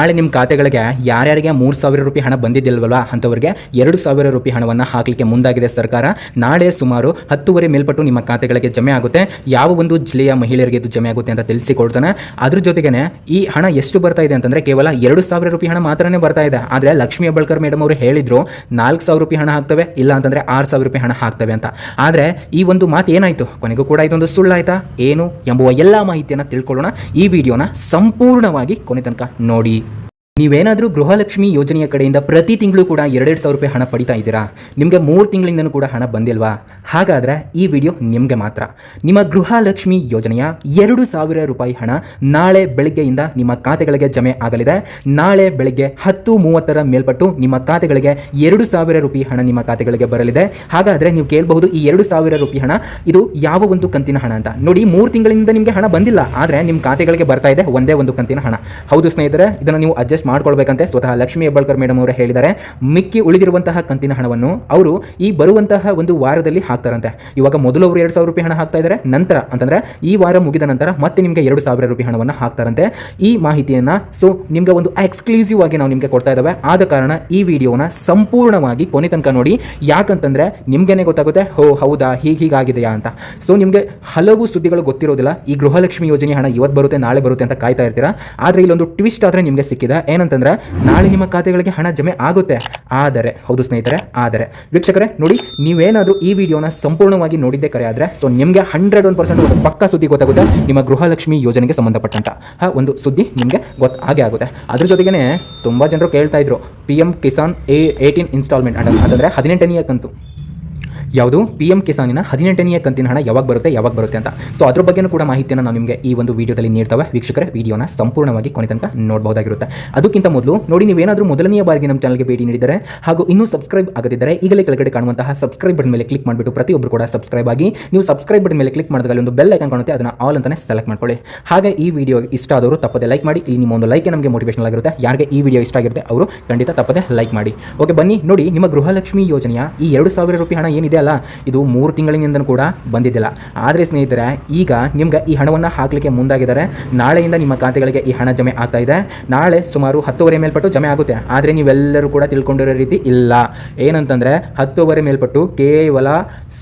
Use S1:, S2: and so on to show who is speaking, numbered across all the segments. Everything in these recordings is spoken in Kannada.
S1: ನಾಳೆ ನಿಮ್ಮ ಖಾತೆಗಳಿಗೆ ಯಾರ್ಯಾರಿಗೆ 3,000 ರೂಪಾಯಿ ಹಣ ಬಂದಿದ್ದಿಲ್ವಲ್ಲ ಅಂಥವ್ರಿಗೆ 2,000 ರೂಪಾಯಿ ಹಣವನ್ನು ಹಾಕಲಿಕ್ಕೆ ಮುಂದಾಗಿದೆ ಸರ್ಕಾರ. ನಾಳೆ ಸುಮಾರು 10:30 ಮೇಲ್ಪಟ್ಟು ನಿಮ್ಮ ಖಾತೆಗಳಿಗೆ ಜಮೆ ಆಗುತ್ತೆ. ಯಾವ ಒಂದು ಜಿಲ್ಲೆಯ ಮಹಿಳೆಯರಿಗೆ ಇದು ಜಮೆ ಆಗುತ್ತೆ ಅಂತ ತಿಳಿಸಿಕೊಡ್ತಾನೆ. ಅದ್ರ ಜೊತೆಗೇನೆ ಈ ಹಣ ಎಷ್ಟು ಬರ್ತಾ ಇದೆ ಅಂತಂದರೆ ಕೇವಲ 2,000 ರೂಪಾಯಿ ಹಣ ಮಾತ್ರನೇ ಬರ್ತಾ ಇದೆ. ಆದರೆ ಲಕ್ಷ್ಮೀ ಹೆಬ್ಬಾಳ್ಕರ್ ಮೇಡಮ್ ಅವರು ಹೇಳಿದ್ರು 4,000 ರೂಪಾಯಿ ಹಣ ಹಾಕ್ತವೆ, ಇಲ್ಲ ಅಂತಂದರೆ 6,000 ರೂಪಾಯಿ ಹಣ ಹಾಕ್ತವೆ ಅಂತ. ಆದರೆ ಈ ಒಂದು ಮಾತು ಏನಾಯಿತು, ಕೊನೆಗೂ ಕೂಡ ಇದೊಂದು ಸುಳ್ಳಾಯ್ತಾ ಏನು ಎಂಬುವ ಎಲ್ಲ ಮಾಹಿತಿಯನ್ನು ತಿಳ್ಕೊಳ್ಳೋಣ. ಈ ವಿಡಿಯೋನ ಸಂಪೂರ್ಣವಾಗಿ ಕೊನೆ ತನಕ ನೋಡಿ. ನೀವೇನಾದರೂ ಗೃಹಲಕ್ಷ್ಮಿ ಯೋಜನೆಯ ಕಡೆಯಿಂದ ಪ್ರತಿ ತಿಂಗಳು ಕೂಡ 2,000 ರೂಪಾಯಿ ಹಣ ಪಡಿತಾ ಇದ್ದೀರಾ, ನಿಮಗೆ 3 ತಿಂಗಳಿಂದನೂ ಕೂಡ ಹಣ ಬಂದಿಲ್ವಾ? ಹಾಗಾದರೆ ಈ ವಿಡಿಯೋ ನಿಮಗೆ ಮಾತ್ರ. ನಿಮ್ಮ ಗೃಹಲಕ್ಷ್ಮಿ ಯೋಜನೆಯ 2,000 ರೂಪಾಯಿ ಹಣ ನಾಳೆ ಬೆಳಗ್ಗೆಯಿಂದ ನಿಮ್ಮ ಖಾತೆಗಳಿಗೆ ಜಮೆ ಆಗಲಿದೆ. ನಾಳೆ ಬೆಳಗ್ಗೆ 10:30 ಮೇಲ್ಪಟ್ಟು ನಿಮ್ಮ ಖಾತೆಗಳಿಗೆ 2,000 ರೂಪಾಯಿ ಹಣ ನಿಮ್ಮ ಖಾತೆಗಳಿಗೆ ಬರಲಿದೆ. ಹಾಗಾದರೆ ನೀವು ಕೇಳಬಹುದು, ಈ 2,000 ರೂಪಾಯಿ ಹಣ ಇದು ಯಾವ ಒಂದು ಕಂತಿನ ಹಣ ಅಂತ. ನೋಡಿ, 3 ತಿಂಗಳಿಂದ ನಿಮಗೆ ಹಣ ಬಂದಿಲ್ಲ, ಆದರೆ ನಿಮ್ಮ ಖಾತೆಗಳಿಗೆ ಬರ್ತಾ ಇದೆ ಒಂದೇ ಒಂದು ಕಂತಿನ ಹಣ. ಹೌದು ಸ್ನೇಹಿತರೆ, ಇದನ್ನು ನೀವು ಅಡ್ಜಸ್ಟ್ ಮಾಡ್ಕೊಳ್ಬೇಕಂತೆ ಸ್ವತಃ ಲಕ್ಷ್ಮೀ ಹೆಬ್ಬಾಳ್ಕರ್ ಮೇಡಮ್ ಅವರು ಹೇಳಿದ್ದಾರೆ. ಮಿಕ್ಕಿ ಉಳಿದಿರುವಂತಹ ಕಂತಿನ ಹಣವನ್ನು ಅವರು ಈ ಬರುವಂತಹ ಒಂದು ವಾರದಲ್ಲಿ ಹಾಕ್ತಾರಂತೆ. ಇವಾಗ ಮೊದಲು ಅವರು 2,000 ರೂಪಾಯಿ ಹಣ ಹಾಕ್ತಾ ಇದ್ದಾರೆ, ನಂತರ ಅಂತಂದ್ರೆ ಈ ವಾರ ಮುಗಿದ ನಂತರ ಮತ್ತೆ ನಿಮಗೆ 2,000 ರೂಪಾಯಿ ಹಣವನ್ನು ಹಾಕ್ತಾರಂತೆ. ಈ ಮಾಹಿತಿಯನ್ನ ನಿಮ್ಗೆ ಒಂದು ಎಕ್ಸ್ಕ್ಲೂಸಿವ್ ಆಗಿ ನಾವು ನಿಮಗೆ ಕೊಡ್ತಾ ಇದ್ದಾವೆ. ಆದ ಕಾರಣ ಈ ವಿಡಿಯೋನ ಸಂಪೂರ್ಣವಾಗಿ ಕೊನೆ ತನಕ ನೋಡಿ. ಯಾಕಂತಂದ್ರೆ ನಿಮ್ಗೇನೆ ಗೊತ್ತಾಗುತ್ತೆ, ಹೌದಾ ಹೀಗಾಗಿದೆಯಾ ಅಂತ. ನಿಮ್ಗೆ ಹಲವು ಸುದ್ದಿಗಳು ಗೊತ್ತಿರೋದಿಲ್ಲ. ಈ ಗೃಹಲಕ್ಷ್ಮಿ ಯೋಜನೆ ಹಣ ಇವತ್ತು ಬರುತ್ತೆ ನಾಳೆ ಬರುತ್ತೆ ಅಂತ ಕಾಯ್ತಾ ಇರ್ತೀರಾ. ಆದ್ರೆ ಇಲ್ಲೊಂದು ಟ್ವಿಸ್ಟ್ ಆದ್ರೆ ನಿಮ್ಗೆ ಸಿಕ್ಕಿದೆ. ಏನಂತಂದ್ರೆ ನಾಳೆ ನಿಮ್ಮ ಖಾತೆಗಳಿಗೆ ಹಣ ಜಮೆ ಆಗುತ್ತೆ. ಆದರೆ ಹೌದು ಸ್ನೇಹಿತರೆ, ಆದರೆ ವೀಕ್ಷಕರೇ ನೋಡಿ, ನೀವೇನಾದರೂ ಈ ವಿಡಿಯೋನ ಸಂಪೂರ್ಣವಾಗಿ ನೋಡಿದ್ದೇ ಕರೆ ಆದರೆ ನಿಮಗೆ 101% ಒಂದು ಪಕ್ಕಾ ಸುದ್ದಿ ಗೊತ್ತಾಗುತ್ತೆ. ನಿಮ್ಮ ಗೃಹಲಕ್ಷ್ಮಿ ಯೋಜನೆಗೆ ಸಂಬಂಧಪಟ್ಟಂತ ಒಂದು ಸುದ್ದಿ ನಿಮಗೆ ಹಾಗೆ ಆಗುತ್ತೆ. ಅದ್ರ ಜೊತೆಗೇನೆ ತುಂಬಾ ಜನರು ಕೇಳ್ತಾ ಇದ್ರು, PM ಕಿಸಾನ್ 18 ಇನ್ಸ್ಟಾಲ್ಮೆಂಟ್ ಅಂತಂದ್ರೆ 18ನೇ ಕಂತು. ಯಾವುದು PM ಕಿಸಾನಿನ 18ನೇ ಕಂತಿನ ಹಣ ಯಾವಾಗ ಬರುತ್ತೆ ಅಂತ. ಅದ್ರ ಬಗ್ಗೆನೂ ಕೂಡ ಮಾಹಿತಿಯನ್ನು ನಾವು ನಿಮಗೆ ಈ ಒಂದು ವಿಡಿಯೋದಲ್ಲಿ ನೀಡ್ತವೆ. ವೀಕ್ಷಕರೇ, ವಿಡಿಯೋನ ಸಂಪೂರ್ಣವಾಗಿ ಕೊನೆ ತನಕ ನೋಡಬಹುದಾಗಿರುತ್ತೆ. ಅದಕ್ಕಿಂತ ಮೊದಲು ನೋಡಿ, ನೀವೇನಾದರೂ ಮೊದಲನೆಯ ಬಾರಿಗೆ ನಮ್ಮ ಚಾನಲ್ಗೆ ಭೇಟಿ ನೀಡಿದರೆ ಹಾಗೂ ಇನ್ನೂ ಸಬ್ಸ್ಕ್ರೈಬ್ ಆಗದಿದ್ದರೆ ಈಗಲೇ ಕೆಳಗಡೆ ಕಾಣುವಂತಹ ಸಬ್ಸ್ಕ್ರೈಬ್ ಬಟನ್ ಮೇಲೆ ಕ್ಲಿಕ್ ಮಾಡಿಬಿಟ್ಟು ಪ್ರತಿಯೊಬ್ಬರು ಕೂಡ ಸಬ್ಸ್ಕ್ರೈಬ್ ಆಗಿ. ನೀವು ಸಬ್ಸ್ಕ್ರೈಬ್ ಬಟನ್ ಮೇಲೆ ಕ್ಲಿಕ್ ಮಾಡಿದಾಗ ಒಂದು ಬೆಲ್ ಐಕಾನ್ ಕಾಣುತ್ತೆ, ಅದನ್ನು ಆಲ್ ಅಂತಾನೆ ಸೆಲೆಕ್ಟ್ ಮಾಡ್ಕೊಳ್ಳಿ. ಹಾಗೆ ಈ ವಿಡಿಯೋ ಇಷ್ಟ ಆದವರು ತಪ್ಪದೆ ಲೈಕ್ ಮಾಡಿ. ಇಲ್ಲಿ ನಿಮ್ಮ ಒಂದು ಲೈಕ್ ನಮಗೆ ಮೋಟಿವೇಶನ್ ಆಗಿರುತ್ತೆ. ಯಾರಿಗೆ ಈ ವಿಡಿಯೋ ಇಷ್ಟ ಆಗಿರುತ್ತೆ ಅವರು ಖಂಡಿತ ತಪ್ಪದೆ ಲೈಕ್ ಮಾಡಿ. ಓಕೆ, ಬನ್ನಿ ನೋಡಿ, ನಿಮ್ಮ ಗೃಹಲಕ್ಷ್ಮಿ ಯೋಜನೆಯ ಈ 2,000 ರೂಪಾಯಿ ಹಣ ಏನಿದೆ ಅಲ್ಲ, ಇದು 3 ತಿಂಗಳಿನಿಂದ ಕೂಡ ಬಂದಿದ್ದಿಲ್ಲ. ಆದರೆ ಸ್ನೇಹಿತರೆ, ಈಗ ನಿಮ್ಗೆ ಈ ಹಣವನ್ನು ಹಾಕಲಿಕ್ಕೆ ಮುಂದಾಗಿದ್ದಾರೆ. ನಾಳೆಯಿಂದ ನಿಮ್ಮ ಖಾತೆಗಳಿಗೆ ಈ ಹಣ ಜಮೆ ಆಗ್ತಾ ಇದೆ. ನಾಳೆ ಸುಮಾರು 10:30 ಮೇಲ್ಪಟ್ಟು ಜಮೆ ಆಗುತ್ತೆ. ಆದರೆ ನೀವೆಲ್ಲರೂ ಕೂಡ ತಿಳ್ಕೊಂಡಿರೋ ರೀತಿ ಇಲ್ಲ. ಏನಂತಂದರೆ 10:30 ಮೇಲ್ಪಟ್ಟು ಕೇವಲ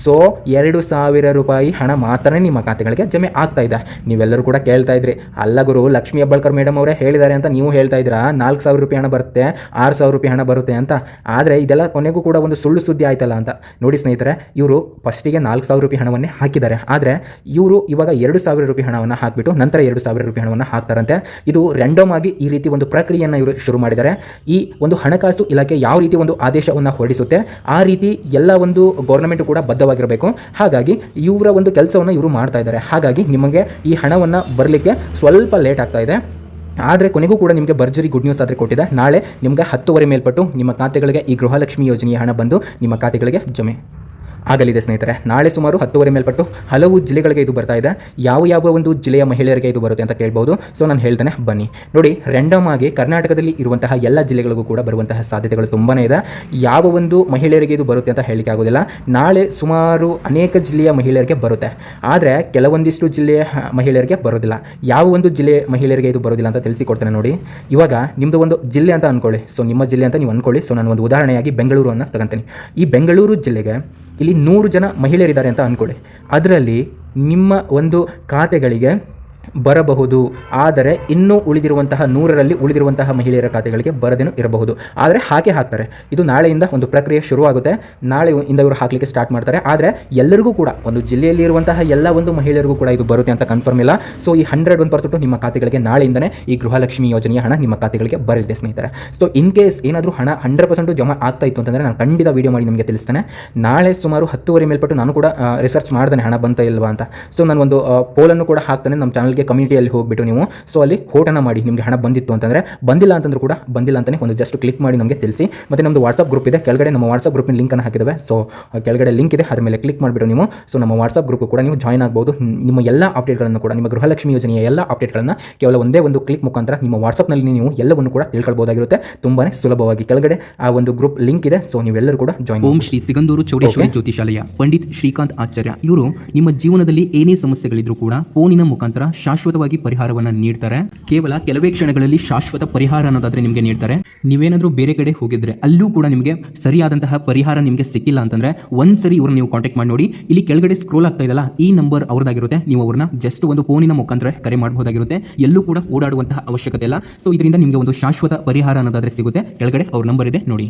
S1: 2,000 ರೂಪಾಯಿ ಹಣ ಮಾತ್ರ ನಿಮ್ಮ ಖಾತೆಗಳಿಗೆ ಜಮೆ ಆಗ್ತಾ ಇದೆ. ನೀವೆಲ್ಲರೂ ಕೂಡ ಕೇಳ್ತಾ ಇದ್ರಿ, ಅಲ್ಲ ಗುರು, ಲಕ್ಷ್ಮೀ ಹೆಬ್ಬಾಳ್ಕರ್ ಮೇಡಮ್ ಅವರೇ ಹೇಳಿದ್ದಾರೆ ಅಂತ ನೀವು ಹೇಳ್ತಾ ಇದ್ದೀರಾ, 4,000 ರೂಪಾಯಿ ಹಣ ಬರುತ್ತೆ, 6,000 ರೂಪಾಯಿ ಹಣ ಬರುತ್ತೆ ಅಂತ. ಆದರೆ ಇದೆಲ್ಲ ಕೊನೆಗೂ ಕೂಡ ಒಂದು ಸುಳ್ಳು ಸುದ್ದಿ ಆಯ್ತಲ್ಲ ಅಂತ. ನೋಡಿ ಸ್ನೇಹಿತರೆ, ಇವರು ಫಸ್ಟಿಗೆ 4,000 ರೂಪಾಯಿ ಹಣವನ್ನೇ ಹಾಕಿದ್ದಾರೆ. ಆದರೆ ಇವರು ಇವಾಗ 2,000 ರೂಪಾಯಿ ಹಣವನ್ನು ಹಾಕಿಬಿಟ್ಟು ನಂತರ 2,000 ರೂಪಾಯಿ ಹಣವನ್ನು ಹಾಕ್ತಾರಂತೆ. ಇದು ರ್ಯಾಂಡಮ್ ಆಗಿ ಈ ರೀತಿ ಒಂದು ಪ್ರಕ್ರಿಯೆಯನ್ನು ಇವರು ಶುರು ಮಾಡಿದ್ದಾರೆ. ಈ ಒಂದು ಹಣಕಾಸು ಇಲಾಖೆ ಯಾವ ರೀತಿ ಒಂದು ಆದೇಶವನ್ನು ಹೊರಡಿಸುತ್ತೆ ಆ ರೀತಿ ಎಲ್ಲ ಒಂದು ಗೌರ್ಮೆಂಟ್ ಕೂಡ ಬದ್ಧವಾಗಿರಬೇಕು. ಹಾಗಾಗಿ ಇವರ ಒಂದು ಕೆಲಸವನ್ನು ಇವರು ಮಾಡ್ತಾ ಇದ್ದಾರೆ. ಹಾಗಾಗಿ ನಿಮಗೆ ಈ ಹಣವನ್ನು ಬರಲಿಕ್ಕೆ ಸ್ವಲ್ಪ ಲೇಟ್ ಆಗ್ತಾ ಇದೆ. ಆದರೆ ಕೊನೆಗೂ ಕೂಡ ನಿಮಗೆ ಭರ್ಜರಿ ಗುಡ್ ನ್ಯೂಸ್ ಆದರೆ ಕೊಟ್ಟಿದೆ. ನಾಳೆ ನಿಮಗೆ 10:30 ಮೇಲ್ಪಟ್ಟು ನಿಮ್ಮ ಖಾತೆಗಳಿಗೆ ಈ ಗೃಹಲಕ್ಷ್ಮಿ ಯೋಜನೆಯ ಹಣ ಬಂದು ನಿಮ್ಮ ಖಾತೆಗಳಿಗೆ ಜಮೆ ಆಗಲಿದೆ ಸ್ನೇಹಿತರೆ. ನಾಳೆ ಸುಮಾರು 10:30 ಮೇಲ್ಪಟ್ಟು ಹಲವು ಜಿಲ್ಲೆಗಳಿಗೆ ಇದು ಬರ್ತಾ ಇದೆ. ಯಾವ ಒಂದು ಜಿಲ್ಲೆಯ ಮಹಿಳೆಯರಿಗೆ ಇದು ಬರುತ್ತೆ ಅಂತ ಕೇಳ್ಬೋದು. ನಾನು ಹೇಳ್ತೇನೆ, ಬನ್ನಿ ನೋಡಿ. ರ್ಯಾಂಡಮ್ ಆಗಿ ಕರ್ನಾಟಕದಲ್ಲಿ ಇರುವಂತಹ ಎಲ್ಲ ಜಿಲ್ಲೆಗಳಿಗೂ ಕೂಡ ಬರುವಂತಹ ಸಾಧ್ಯತೆಗಳು ತುಂಬಾ ಇದೆ. ಯಾವ ಒಂದು ಮಹಿಳೆಯರಿಗೆ ಇದು ಬರುತ್ತೆ ಅಂತ ಹೇಳಲಿಕ್ಕೆ ಆಗೋದಿಲ್ಲ. ನಾಳೆ ಸುಮಾರು ಅನೇಕ ಜಿಲ್ಲೆಯ ಮಹಿಳೆಯರಿಗೆ ಬರುತ್ತೆ, ಆದರೆ ಕೆಲವೊಂದಿಷ್ಟು ಜಿಲ್ಲೆಯ ಮಹಿಳೆಯರಿಗೆ ಬರೋದಿಲ್ಲ. ಯಾವ ಒಂದು ಜಿಲ್ಲೆಯ ಮಹಿಳೆಯರಿಗೆ ಇದು ಬರೋದಿಲ್ಲ ಅಂತ ತಿಳಿಸಿಕೊಡ್ತೇನೆ ನೋಡಿ. ಇವಾಗ ನಿಮ್ಮದು ಒಂದು ಜಿಲ್ಲೆ ಅಂತ ಅಂದ್ಕೊಳ್ಳಿ. ನಿಮ್ಮ ಜಿಲ್ಲೆ ಅಂತ ನೀವು ಅಂದ್ಕೊಳ್ಳಿ. ನಾನು ಒಂದು ಉದಾಹರಣೆಯಾಗಿ ಬೆಂಗಳೂರನ್ನು ತಗೊಂತೀನಿ. ಈ ಬೆಂಗಳೂರು ಜಿಲ್ಲೆಗೆ ಇಲ್ಲಿ 100 ಜನ ಮಹಿಳೆಯರಿದ್ದಾರೆ ಅಂತ ಅಂದ್ಕೊಳ್ಳಿ. ಅದರಲ್ಲಿ ನಿಮ್ಮ ಒಂದು ಖಾತೆಗಳಿಗೆ ಬರಬಹುದು, ಆದರೆ ಇನ್ನೂ ಉಳಿದಿರುವಂತಹ 100ರಲ್ಲಿ ಉಳಿದಿರುವಂತಹ ಮಹಿಳೆಯರ ಖಾತೆಗಳಿಗೆ ಬರದೇನೂ ಇರಬಹುದು. ಆದರೆ ಹಾಕ್ತಾರೆ. ಇದು ನಾಳೆಯಿಂದ ಒಂದು ಪ್ರಕ್ರಿಯೆ ಶುರುವಾಗುತ್ತೆ. ನಾಳೆಯಿಂದ ಇವರು ಹಾಕಲಿಕ್ಕೆ ಸ್ಟಾರ್ಟ್ ಮಾಡ್ತಾರೆ. ಆದರೆ ಎಲ್ಲರಿಗೂ ಕೂಡ ಒಂದು ಜಿಲ್ಲೆಯಲ್ಲಿ ಇರುವಂತಹ ಎಲ್ಲ ಒಂದು ಮಹಿಳೆಯರಿಗೂ ಕೂಡ ಇದು ಬರುತ್ತೆ ಅಂತ ಕನ್ಫರ್ಮ್ ಇಲ್ಲ. ಈ 101% ನಿಮ್ಮ ಖಾತೆಗಳಿಗೆ ನಾಳೆಯಿಂದನೇ ಈ ಗೃಹಲಕ್ಷ್ಮಿ ಯೋಜನೆಯ ಹಣ ನಿಮ್ಮ ಖಾತೆಗಳಿಗೆ ಬರಲಿದೆ ಸ್ನೇಹಿತರೆ. ಇನ್ ಕೇಸ್ ಏನಾದರೂ ಹಣ 100% ಜಮಾ ಆಗ್ತಾ ಇತ್ತು ಅಂತಂದರೆ ನಾನು ಖಂಡಿತ ವಿಡಿಯೋ ಮಾಡಿ ನಿಮಗೆ ತಿಳಿಸ್ತೇನೆ. ನಾಳೆ ಸುಮಾರು 10:30 ಮೇಲ್ಪಟ್ಟು ನಾನು ಕೂಡ ರಿಸರ್ಚ್ ಮಾಡ್ತೇನೆ ಹಣ ಬಂತ ಇಲ್ವಾ ಅಂತ. ನಾನು ಒಂದು ಪೋಲನ್ನು ಕೂಡ ಹಾಕ್ತೇನೆ ನಮ್ಮ ಚಾನಲ್ಗೆ. ಕಮ್ಯುನಿಟಿಯಲ್ಲಿ ಹೋಗ್ಬಿಟ್ಟು ನೀವು ಅಲ್ಲಿ ಹೋಟನ್ನು ಮಾಡಿ ನಿಮಗೆ ಹಣ ಬಂದಿತ್ತು ಅಂತಂದರೆ, ಬಂದಿಲ್ಲ ಅಂತಂದ್ರೂ ಕೂಡ ಬಂದಿಲ್ಲ ಅಂತಲೇ ಒಂದು ಜಸ್ಟ್ ಕ್ಲಿಕ್ ಮಾಡಿ ನಮಗೆ ತಿಳಿಸಿ. ಮತ್ತು ನಮ್ಮದು ವಾಟ್ಸಪ್ ಗ್ರೂಪ್ ಇದೆ, ಕೆಳಗಡೆ ನಮ್ಮ ವಾಟ್ಸಪ್ ಗ್ರೂಪಿನ ಲಿಂಕನ್ನು ಹಾಕಿದ್ದೇವೆ. ಕೆಳಗಡೆ ಲಿಂಕ್ ಇದೆ, ಅದರ ಮೇಲೆ ಕ್ಲಿಕ್ ಮಾಡಿಬಿಟ್ಟು ನೀವು ನಮ್ಮ ವಾಟ್ಸಪ್ ಗ್ರೂಪ್ ಕೂಡ ನೀವು ಜಾಯ್ನ್ ಆಗ್ಬೋದು. ನಿಮ್ಮ ಎಲ್ಲ ಅಪ್ಡೇಟ್ಗಳನ್ನು ಕೂಡ, ನಿಮ್ಮ ಗೃಹಲಕ್ಷ್ಮಿ ಯೋಜನೆಯ ಎಲ್ಲ ಅಪ್ಡೇಟ್ಗಳನ್ನು ಕೇವಲ ಒಂದೇ ಒಂದು ಕ್ಲಿಕ್ ಮುಖಾಂತರ ನಿಮ್ಮ ವಾಟ್ಸಪ್ನಲ್ಲಿ ನೀವು ಎಲ್ಲವನ್ನು ಕೂಡ ತಿಳ್ಕೊಳ್ಬೋದಾಗಿರುತ್ತೆ ತುಂಬಾ ಸುಲಭವಾಗಿ. ಕೆಳಗಡೆ ಆ ಒಂದು ಗ್ರೂಪ್ ಲಿಂಕ್ ಇದೆ. ನೀವೆಲ್ಲರೂ ಕೂಡ ಜಾಯ್ನ್.
S2: ಓಂ ಶ್ರೀ ಸಿಗಂದೂರು ಚೌಡೇಶ್ವರಿ ಜ್ಯೋತಿಷಾಲಯ ಪಂಡಿತ್ ಶ್ರೀಕಾಂತ್ ಆಚಾರ್ಯ ಇವರು ನಿಮ್ಮ ಜೀವನದಲ್ಲಿ ಏನೇ ಸಮಸ್ಯೆಗಳಿದ್ರೂ ಕೂಡ ಫೋನಿನ ಮುಖಾಂತರ
S1: ಶಾಶ್ವತವಾಗಿ ಪರಿಹಾರವನ್ನು ನೀಡ್ತಾರೆ. ಕೇವಲ ಕೆಲವೇ ಕ್ಷಣಗಳಲ್ಲಿ ಶಾಶ್ವತ ಪರಿಹಾರ ಅನ್ನೋದಾದ್ರೆ ನಿಮಗೆ ನೀಡ್ತಾರೆ. ನೀವೇನಾದರೂ ಬೇರೆ ಕಡೆ ಹೋಗಿದ್ರೆ ಅಲ್ಲೂ ಕೂಡ ನಿಮಗೆ ಸರಿಯಾದಂತಹ ಪರಿಹಾರ ನಿಮಗೆ ಸಿಕ್ಕಿಲ್ಲ ಅಂತಂದ್ರೆ ಒಂದ್ಸರಿ ಇವ್ರನ್ನ ನೀವು ಕಾಂಟ್ಯಾಕ್ಟ್ ಮಾಡಿ ನೋಡಿ. ಇಲ್ಲಿ ಕೆಳಗಡೆ ಸ್ಕ್ರೋಲ್ ಆಗ್ತಾ ಇದಲ್ಲ, ಈ ನಂಬರ್ ಅವ್ರದ್ದಾಗಿರುತ್ತೆ. ನೀವು ಅವ್ರನ್ನ ಜಸ್ಟ್ ಒಂದು ಫೋನಿನ ಮುಖಾಂತರ ಕರೆ ಮಾಡಬಹುದಾಗಿರುತ್ತೆ. ಎಲ್ಲೂ ಕೂಡ ಓಡಾಡುವಂತಹ ಅವಶ್ಯಕತೆ ಇಲ್ಲ. ಸೊ ಇದರಿಂದ ನಿಮಗೆ ಒಂದು ಶಾಶ್ವತ ಪರಿಹಾರ ಅನ್ನೋದಾದ್ರೆ ಸಿಗುತ್ತೆ. ಕೆಳಗಡೆ ಅವ್ರ ನಂಬರ್ ಇದೆ ನೋಡಿ.